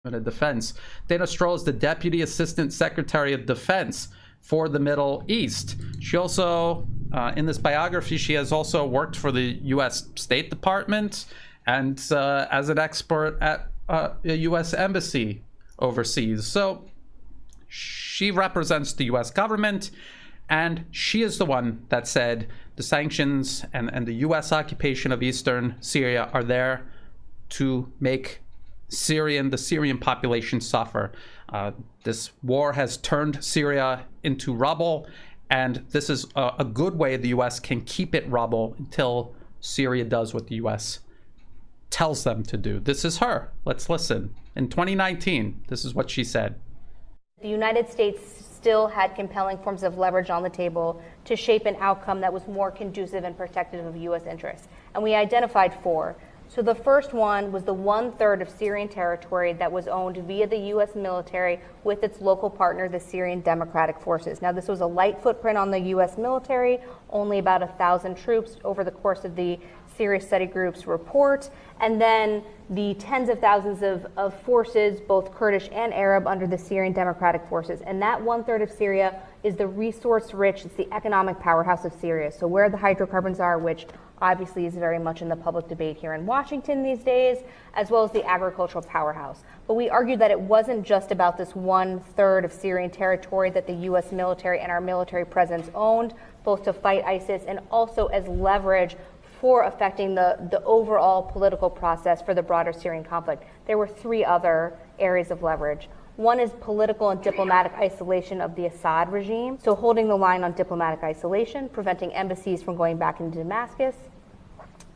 of Defense. Dana Stroll is the Deputy Assistant Secretary of Defense for the Middle East. She also, in this biography, she has also worked for the U.S. State Department and as an expert at a U.S. embassy overseas. So she represents the U.S. government, and she is the one that said the sanctions and the U.S. occupation of eastern Syria are there to make the Syrian population suffer. This war has turned Syria into rubble, and this is a good way the U.S. can keep it rubble until Syria does what the U.S. tells them to do. This is her. Let's listen. In 2019, this is what she said. The United States still had compelling forms of leverage on the table to shape an outcome that was more conducive and protective of U.S. interests. And we identified four. So the first one was the 1/3 of Syrian territory that was owned via the U.S. military with its local partner, the Syrian Democratic Forces. Now, this was a light footprint on the U.S. military, only about 1,000 troops over the course of the Syria Study Group's report, and then the tens of thousands of forces, both Kurdish and Arab, under the Syrian Democratic Forces. And that 1/3 of Syria is the resource-rich, it's the economic powerhouse of Syria. So where the hydrocarbons are, which obviously is very much in the public debate here in Washington these days, as well as the agricultural powerhouse. But we argued that it wasn't just about this 1/3 of Syrian territory that the U.S. military and our military presence owned, both to fight ISIS and also as leverage for affecting the overall political process for the broader Syrian conflict. There were three other areas of leverage. One is political and diplomatic isolation of the Assad regime, so holding the line on diplomatic isolation, preventing embassies from going back into Damascus.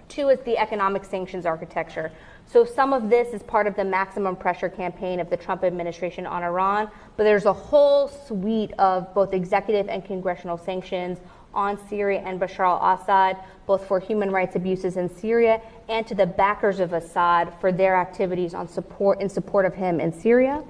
Two is the economic sanctions architecture. So some of this is part of the maximum pressure campaign of the Trump administration on Iran, but there's a whole suite of both executive and congressional sanctions on Syria and Bashar al-Assad, both for human rights abuses in Syria and to the backers of Assad for their activities in support of him in Syria.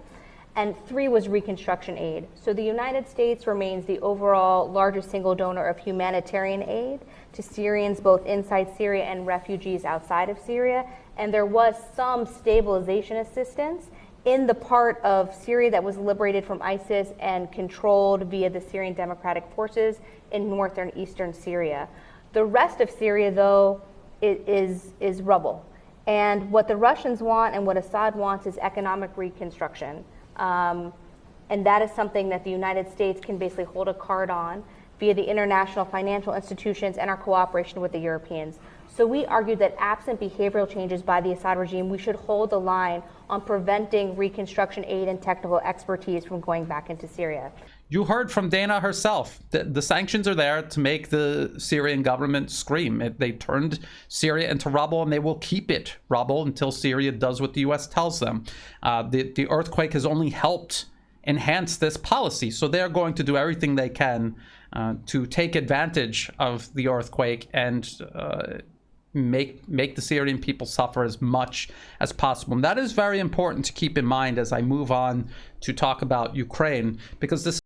And three was reconstruction aid. So the United States remains the overall largest single donor of humanitarian aid to Syrians both inside Syria and refugees outside of Syria. And there was some stabilization assistance in the part of Syria that was liberated from ISIS and controlled via the Syrian Democratic Forces in northern eastern Syria. The rest of Syria, though, is rubble. And what the Russians want and what Assad wants is economic reconstruction. And that is something that the United States can basically hold a card on via the international financial institutions and our cooperation with the Europeans. So we argued that absent behavioral changes by the Assad regime, we should hold the line on preventing reconstruction aid and technical expertise from going back into Syria. You heard from Dana herself. The sanctions are there to make the Syrian government scream. They turned Syria into rubble, and they will keep it rubble until Syria does what the U.S. tells them. The earthquake has only helped enhance this policy, so they're going to do everything they can to take advantage of the earthquake and make the Syrian people suffer as much as possible. And that is very important to keep in mind as I move on to talk about Ukraine, because this